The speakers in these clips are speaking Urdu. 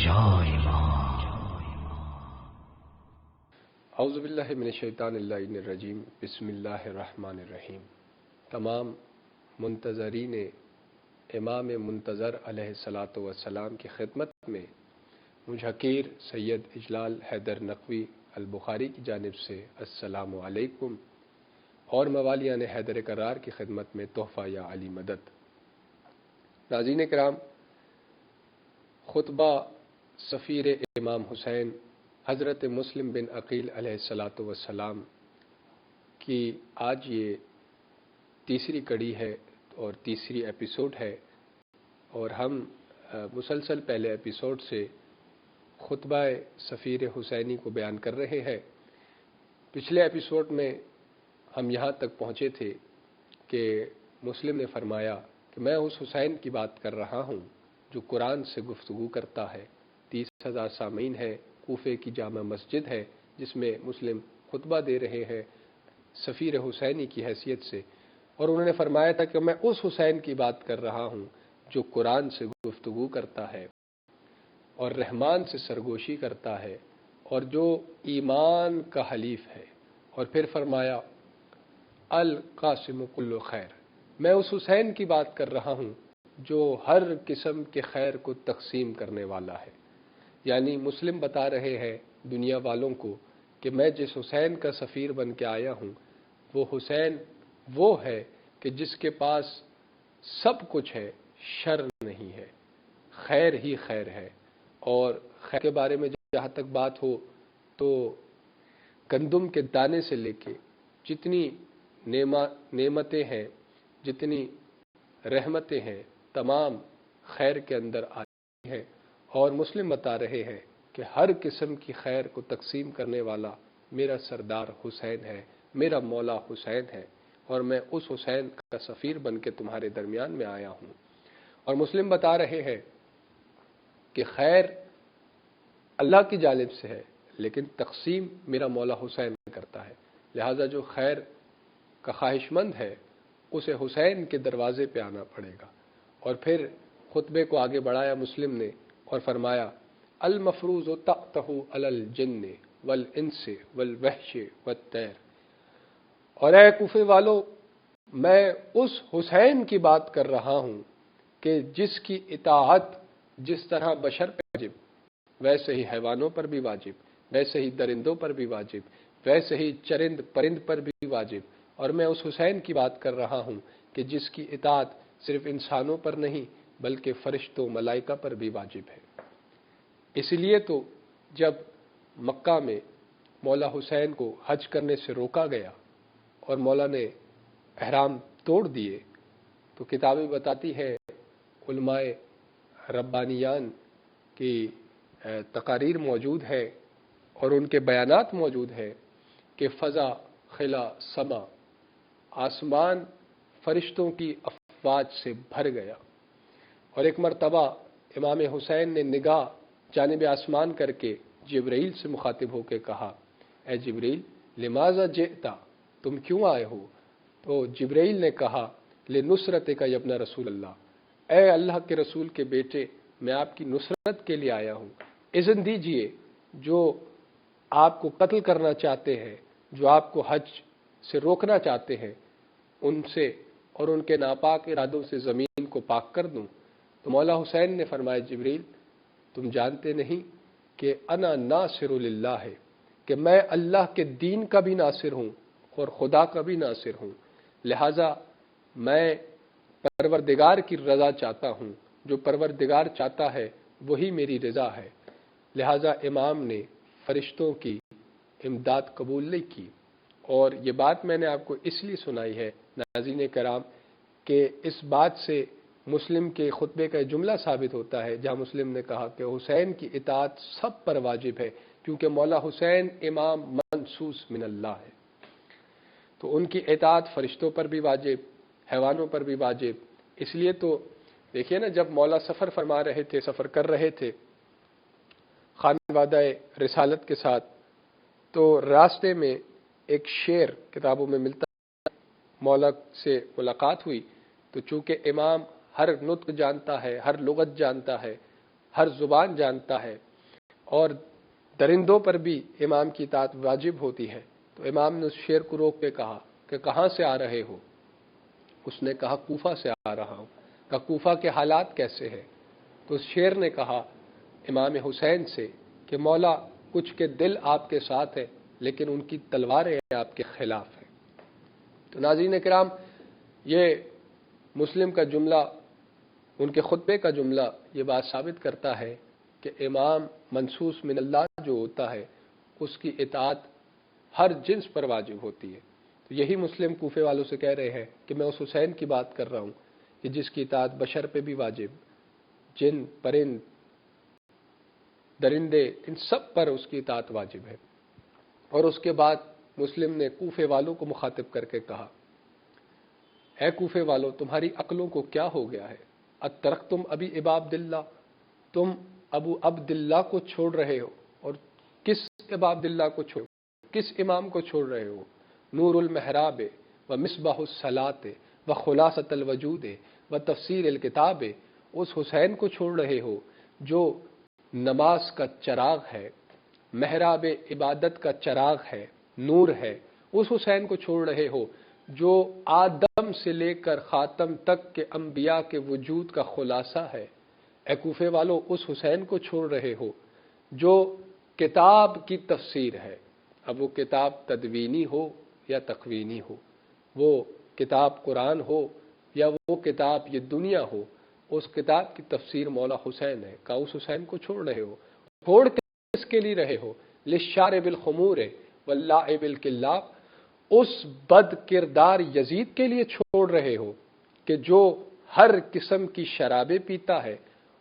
یا امام۔ اعوذ باللہ من الشیطان اللعین الرجیم، بسم اللہ الرحمن الرحیم۔ تمام منتظرین امام منتظر علیہ الصلاۃ والسلام کی خدمت میں مجھ حقیر سید اجلال حیدر نقوی البخاری کی جانب سے السلام علیکم، اور موالیان حیدر کرار کی خدمت میں تحفہ یا علی مدد۔ ناظرین کرام، خطبہ سفیر امام حسین حضرت مسلم بن عقیل علیہ الصلاۃ والسلام کی آج یہ تیسری کڑی ہے اور تیسری ایپیسوڈ ہے، اور ہم مسلسل پہلے ایپیسوڈ سے خطبہ سفیر حسینی کو بیان کر رہے ہیں۔ پچھلے ایپیسوڈ میں ہم یہاں تک پہنچے تھے کہ مسلم نے فرمایا کہ میں اس حسین کی بات کر رہا ہوں جو قرآن سے گفتگو کرتا ہے۔ 30,000 سامعین ہے، کوفے کی جامع مسجد ہے جس میں مسلم خطبہ دے رہے ہیں سفیر حسینی کی حیثیت سے، اور انہوں نے فرمایا تھا کہ میں اس حسین کی بات کر رہا ہوں جو قرآن سے گفتگو کرتا ہے اور رحمان سے سرگوشی کرتا ہے اور جو ایمان کا حلیف ہے۔ اور پھر فرمایا القاسم کل خیر، میں اس حسین کی بات کر رہا ہوں جو ہر قسم کے خیر کو تقسیم کرنے والا ہے۔ یعنی مسلم بتا رہے ہیں دنیا والوں کو کہ میں جس حسین کا سفیر بن کے آیا ہوں وہ حسین وہ ہے کہ جس کے پاس سب کچھ ہے، شر نہیں ہے، خیر ہی خیر ہے۔ اور خیر کے بارے میں جہاں تک بات ہو تو گندم کے دانے سے لے کے جتنی نعمتیں ہیں، جتنی رحمتیں ہیں، تمام خیر کے اندر آتی ہیں، اور مسلم بتا رہے ہیں کہ ہر قسم کی خیر کو تقسیم کرنے والا میرا سردار حسین ہے، میرا مولا حسین ہے، اور میں اس حسین کا سفیر بن کے تمہارے درمیان میں آیا ہوں۔ اور مسلم بتا رہے ہیں کہ خیر اللہ کی جانب سے ہے لیکن تقسیم میرا مولا حسین کرتا ہے، لہذا جو خیر کا خواہش مند ہے اسے حسین کے دروازے پہ آنا پڑے گا۔ اور پھر خطبے کو آگے بڑھایا مسلم نے اور فرمایا المفروض تقتہ علی الجن والانس والوحش والطیر، اور اے کوفے والو، میں اس حسین کی بات کر رہا ہوں کہ جس کی اطاعت جس طرح بشر پر واجب ویسے ہی حیوانوں پر بھی واجب، ویسے ہی درندوں پر بھی واجب، ویسے ہی چرند پرند پر بھی واجب، اور میں اس حسین کی بات کر رہا ہوں کہ جس کی اطاعت صرف انسانوں پر نہیں بلکہ فرشتوں ملائکہ پر بھی واجب ہے۔ اس لیے تو جب مکہ میں مولا حسین کو حج کرنے سے روکا گیا اور مولا نے احرام توڑ دیے تو کتابیں بتاتی ہے، علماء ربانیان کی تقاریر موجود ہے اور ان کے بیانات موجود ہے کہ فضا خلا سما، آسمان فرشتوں کی افواج سے بھر گیا، اور ایک مرتبہ امام حسین نے نگاہ جانب آسمان کر کے جبرائیل سے مخاطب ہو کے کہا، اے جبرائیل لماذا جئتا، تم کیوں آئے ہو؟ تو جبرائیل نے کہا لنصرتک یا ابن رسول اللہ، اے اللہ کے رسول کے بیٹے، میں آپ کی نصرت کے لیے آیا ہوں، اذن دیجئے جو آپ کو قتل کرنا چاہتے ہیں، جو آپ کو حج سے روکنا چاہتے ہیں، ان سے اور ان کے ناپاک ارادوں سے زمین کو پاک کر دوں۔ تو مولا حسین نے فرمایا جبریل تم جانتے نہیں کہ انا ناصر للہ ہے، کہ میں اللہ کے دین کا بھی ناصر ہوں اور خدا کا بھی ناصر ہوں، لہٰذا میں پروردگار کی رضا چاہتا ہوں، جو پروردگار چاہتا ہے وہی میری رضا ہے۔ لہٰذا امام نے فرشتوں کی امداد قبول نہیں کی، اور یہ بات میں نے آپ کو اس لیے سنائی ہے ناظرین کرام کہ اس بات سے مسلم کے خطبے کا جملہ ثابت ہوتا ہے جہاں مسلم نے کہا کہ حسین کی اطاعت سب پر واجب ہے کیونکہ مولا حسین امام منصوص من اللہ ہے، تو ان کی اطاعت فرشتوں پر بھی واجب، حیوانوں پر بھی واجب۔ اس لیے تو دیکھیے نا، جب مولا سفر فرما رہے تھے، سفر کر رہے تھے خانوادہ رسالت کے ساتھ، تو راستے میں ایک شعر کتابوں میں ملتا ہے، مولا سے ملاقات ہوئی تو چونکہ امام ہر نطق جانتا ہے، ہر لغت جانتا ہے، ہر زبان جانتا ہے، اور درندوں پر بھی امام کی اطاعت واجب ہوتی ہے۔ تو امام نے اس شیر کو روک کے کہا کہ کہاں سے آ رہے ہو؟ اس نے کہا کوفہ سے آ رہا ہوں۔ کہا کوفہ کے حالات کیسے ہیں؟ تو اس شیر نے کہا امام حسین سے کہ مولا کچھ کے دل آپ کے ساتھ ہے لیکن ان کی تلواریں آپ کے خلاف ہیں۔ تو ناظرین کرام، یہ مسلم کا جملہ، ان کے خطبے کا جملہ یہ بات ثابت کرتا ہے کہ امام منصوص من اللہ جو ہوتا ہے اس کی اطاعت ہر جنس پر واجب ہوتی ہے۔ تو یہی مسلم کوفے والوں سے کہہ رہے ہیں کہ میں اس حسین کی بات کر رہا ہوں کہ جس کی اطاعت بشر پہ بھی واجب، جن، پرند، درندے، ان سب پر اس کی اطاعت واجب ہے۔ اور اس کے بعد مسلم نے کوفے والوں کو مخاطب کر کے کہا، اے کوفے والوں، تمہاری عقلوں کو کیا ہو گیا ہے؟ اترکتم ابی ابا عبداللہ، تم ابو عبداللہ کو چھوڑ رہے ہو، اور کس ابا عبداللہ کو چھوڑ، کس امام کو چھوڑ رہے ہو؟ نور المحراب و مصباح الصلاۃ و خلاصۃ الوجود و تفسیر الکتاب، اس حسین کو چھوڑ رہے ہو جو نماز کا چراغ ہے، محراب عبادت کا چراغ ہے، نور ہے۔ اس حسین کو چھوڑ رہے ہو جو آدم سے لے کر خاتم تک کے انبیاء کے وجود کا خلاصہ ہے۔ اے کوفے والو، اس حسین کو چھوڑ رہے ہو جو کتاب کی تفسیر ہے۔ اب وہ کتاب تدوینی ہو یا تقوینی ہو، وہ کتاب قرآن ہو یا وہ کتاب یہ دنیا ہو، اس کتاب کی تفسیر مولا حسین ہے۔ کہ اس حسین کو چھوڑ رہے ہو، چھوڑ کس کے لیے رہے ہو؟ للشارب الخمور واللاعب الکلاب، اس بد کردار یزید کے لیے چھوڑ رہے ہو کہ جو ہر قسم کی شرابیں پیتا ہے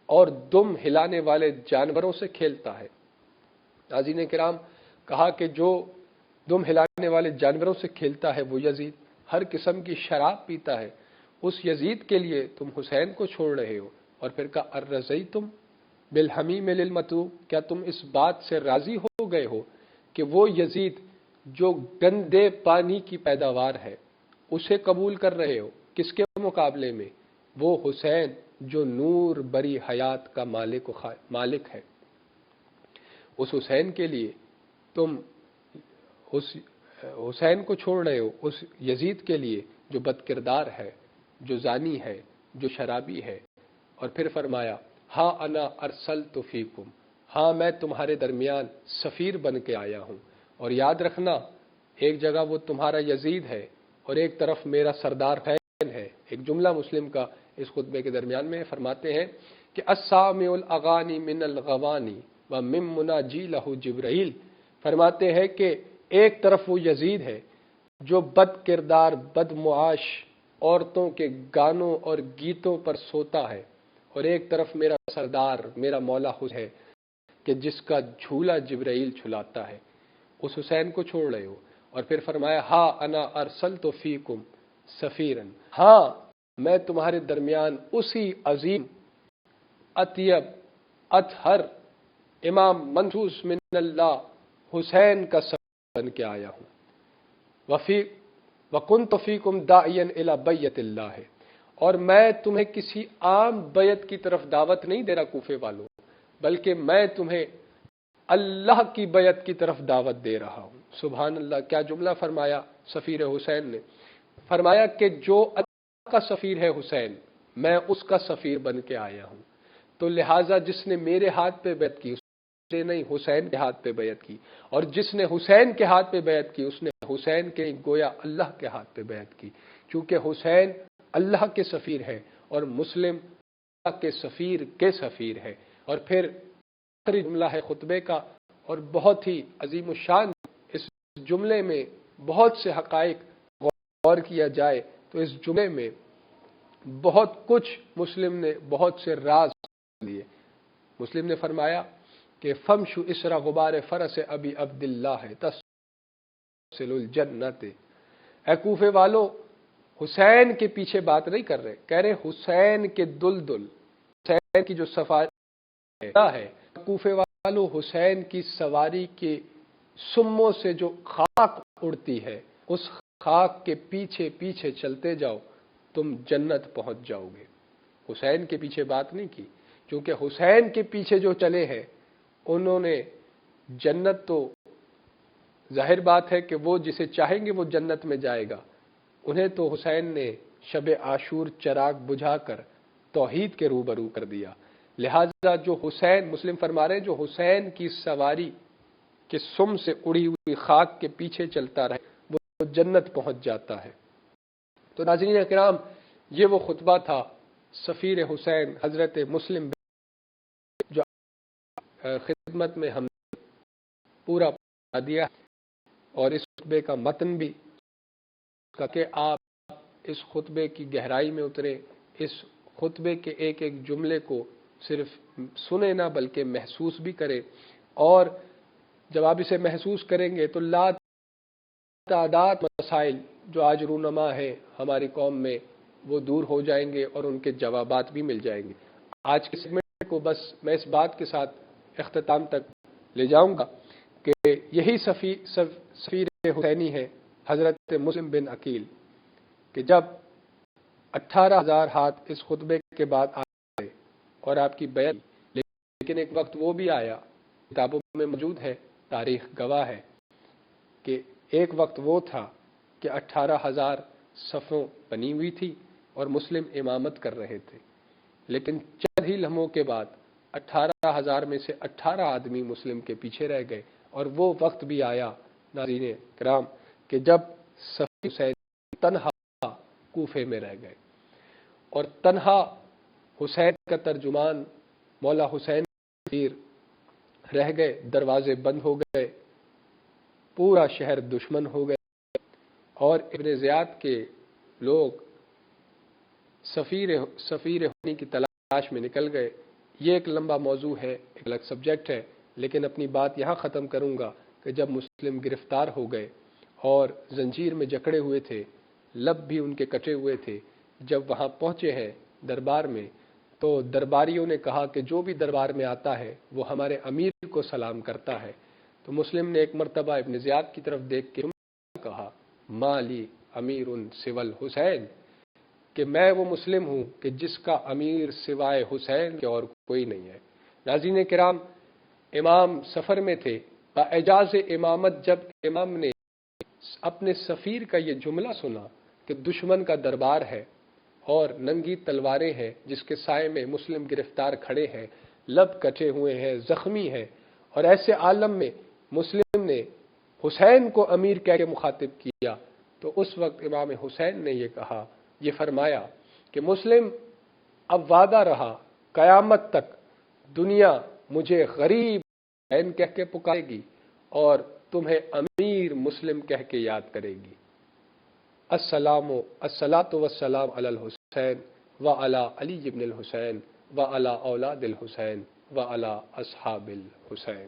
اور دم ہلانے والے جانوروں سے کھیلتا ہے۔ ناظرین کرام، کہا کہ جو دم ہلانے والے جانوروں سے کھیلتا ہے وہ یزید، ہر قسم کی شراب پیتا ہے، اس یزید کے لیے تم حسین کو چھوڑ رہے ہو۔ اور پھر کہا ارضیتم بالحمیم للمطلوب، کیا تم اس بات سے راضی ہو گئے ہو کہ وہ یزید جو گندے پانی کی پیداوار ہے اسے قبول کر رہے ہو؟ کس کے مقابلے میں؟ وہ حسین جو نور بری حیات کا مالک ہے، اس حسین کے لیے تم حسین کو چھوڑ رہے ہو، اس یزید کے لیے جو بد کردار ہے، جو زانی ہے، جو شرابی ہے۔ اور پھر فرمایا ہاں انا ارسلت فیکم، ہاں میں تمہارے درمیان سفیر بن کے آیا ہوں۔ اور یاد رکھنا، ایک جگہ وہ تمہارا یزید ہے اور ایک طرف میرا سردار حسین ہے۔ ایک جملہ مسلم کا اس خطبے کے درمیان میں فرماتے ہیں کہ السامع الاغانی من الغوانی ومن مناجی لہ جبرائیل، فرماتے ہیں کہ ایک طرف وہ یزید ہے جو بد کردار، بد معاش عورتوں کے گانوں اور گیتوں پر سوتا ہے، اور ایک طرف میرا سردار، میرا مولا حسین ہے کہ جس کا جھولا جبرائیل جھلاتا ہے۔ اس حسین کو چھوڑ رہے ہو۔ اور پھر فرمایا ہاں انا ارسلت فیکم سفیرا، ہاں میں تمہارے درمیان اسی عظیم، اطیب، اطہر، امام منصوص من اللہ حسین کا سفیر بن کے آیا ہوں۔ وَكُنْتُ فِيكُمْ دَاعِيًا إِلَى بَيَّةِ اللَّهِ، اور میں تمہیں کسی عام بیعت کی طرف دعوت نہیں دے رہا کوفے والوں، بلکہ میں تمہیں اللہ کی بیعت کی طرف دعوت دے رہا ہوں۔ سبحان اللہ، کیا جملہ فرمایا سفیر حسین نے! فرمایا کہ جو اللہ کا سفیر ہے حسین، میں اس کا سفیر بن کے آیا ہوں، تو لہٰذا جس نے میرے ہاتھ پہ بیعت کی نے نہیں حسین کے ہاتھ پہ بیعت کی، اور جس نے حسین کے ہاتھ پہ بیعت کی اس نے حسین کے گویا اللہ کے ہاتھ پہ بیعت کی، کیونکہ حسین اللہ کے سفیر ہے اور مسلم اللہ کے سفیر ہے۔ اور پھر آخری جملہ ہے خطبے کا، اور بہت ہی عظیم الشان، اس جملے میں بہت سے حقائق غور کیا جائے تو اس جملے میں بہت کچھ مسلم نے بہت سے راز لیے۔ مسلم نے فرمایا کہ فمشو اسرا غبار فرس ابی عبداللہ تصل الجنت، اے کوفے والو، حسین کے پیچھے بات نہیں کر رہے، کہہ رہے حسین کے دلدل، حسین کی جو سواری ہے، کوفے والو حسین کی سواری کے سموں سے جو خاک اڑتی ہے اس خاک کے پیچھے پیچھے چلتے جاؤ، تم جنت پہنچ جاؤ گے۔ حسین کے پیچھے بات نہیں کی، چونکہ حسین کے پیچھے جو چلے ہیں انہوں نے جنت تو ظاہر بات ہے کہ وہ جسے چاہیں گے وہ جنت میں جائے گا، انہیں تو حسین نے شب عاشور چراغ بجھا کر توحید کے روبرو کر دیا۔ لہذا جو حسین، مسلم فرما رہے ہیں، جو حسین کی سواری کے سم سے اڑی ہوئی خاک کے پیچھے چلتا رہے وہ جنت پہنچ جاتا ہے۔ تو ناظرین اکرام، یہ وہ خطبہ تھا سفیر حسین حضرت مسلم جو خدمت میں ہم نے پورا پڑھا دیا، اور اس خطبے کا متن بھی کہ آپ اس خطبے کی گہرائی میں اترے، اس خطبے کے ایک ایک جملے کو صرف سنیں نہ بلکہ محسوس بھی کریں، اور جب آپ اسے محسوس کریں گے تو لا تعداد مسائل جو آج رونما ہے ہماری قوم میں وہ دور ہو جائیں گے اور ان کے جوابات بھی مل جائیں گے۔ آج کے سیگمنٹ کو بس میں اس بات کے ساتھ اختتام تک لے جاؤں گا کہ یہی سفیر حسینی ہے حضرت مسلم بن عقیل کہ جب 18,000 ہاتھ اس خطبے کے بعد آئے اور آپ کی بیعت، لیکن ایک وقت وہ بھی آیا، کتابوں میں موجود ہے، تاریخ گواہ ہے کہ ایک وقت وہ تھا کہ 18,000 صفوں بنی ہوئی تھی اور مسلم امامت کر رہے تھے، لیکن چند ہی لمحوں کے بعد 18,000 میں سے 18 آدمی مسلم کے پیچھے رہ گئے، اور وہ وقت بھی آیا ناظرین کرام کہ جب سفیر حسین تنہا کوفے میں رہ گئے، اور تنہا حسین کا ترجمان مولا حسین سفیر رہ گئے، دروازے بند ہو گئے، پورا شہر دشمن ہو گئے، اور ابن زیاد کے لوگ سفیر حسینی کی تلاش میں نکل گئے۔ یہ ایک لمبا موضوع ہے، ایک الگ سبجیکٹ ہے، لیکن اپنی بات یہاں ختم کروں گا کہ جب مسلم گرفتار ہو گئے اور زنجیر میں جکڑے ہوئے تھے، لب بھی ان کے کٹے ہوئے تھے، جب وہاں پہنچے ہیں دربار میں تو درباریوں نے کہا کہ جو بھی دربار میں آتا ہے وہ ہمارے امیر کو سلام کرتا ہے۔ تو مسلم نے ایک مرتبہ ابن زیاد کی طرف دیکھ کے کہا مالی امیر سول حسین، کہ میں وہ مسلم ہوں کہ جس کا امیر سوائے حسین کے اور کوئی نہیں ہے۔ ناظرین کرام، امام سفر میں تھے، باعجاز امامت جب امام نے اپنے سفیر کا یہ جملہ سنا کہ دشمن کا دربار ہے اور ننگی تلواریں ہیں جس کے سائے میں مسلم گرفتار کھڑے ہیں، لب کٹے ہوئے ہیں، زخمی ہیں، اور ایسے عالم میں مسلم نے حسین کو امیر کہہ کے مخاطب کیا، تو اس وقت امام حسین نے یہ کہا، یہ فرمایا کہ مسلم اب وعدہ رہا قیامت تک دنیا مجھے غریب حسین کہہ کے پکارے گی اور تمہیں امیر مسلم کہہ کے یاد کرے گی۔ الصلاۃ والسلام علی الحسین وعلی علی ابن الحسین وعلی اولاد الحسین وعلی اصحاب الحسین۔